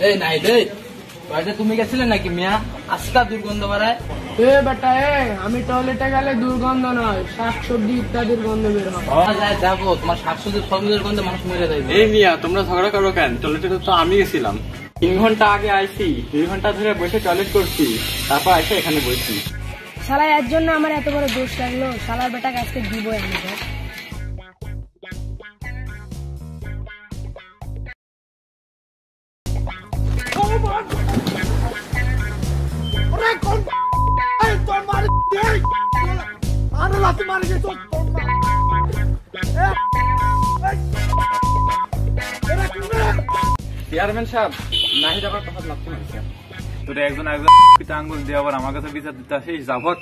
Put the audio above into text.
এই নাই রে, টয়লেটে তুমি গেছিলে নাকি মিয়া? আজকা দুর্গন্ধ বাড়ায়। এ বেটা আমি টয়লেটে গেলে দুর্গন্ধ নয়, শাকসবজি ইত্যাদির গন্ধ বের হয়। যাবো, তোমার শাকসবজির সবজির গন্ধে মানুষ মরে যাবে। এই মিয়া তোমরা ঝগড়া করো কেন? টয়লেটে তো আমি গেছিলাম, 3 ঘন্টা আগে আইছি, 2 ঘন্টা ধরে বসে টয়লেট করছি, তারপর এসে এখানে বসছি। শালা এর জন্য আমার এত বড় দোষ লাগলো, শালার বেটাকে আজকে দিবই আমি। চেয়ারম্যান সাহেব, নাহিদ আবার কথা লাগতে না। তোর একজন একজন আঙ্গুল দিয়ে আবার আমার কাছে বিচার দিতে আসিস, যাবত।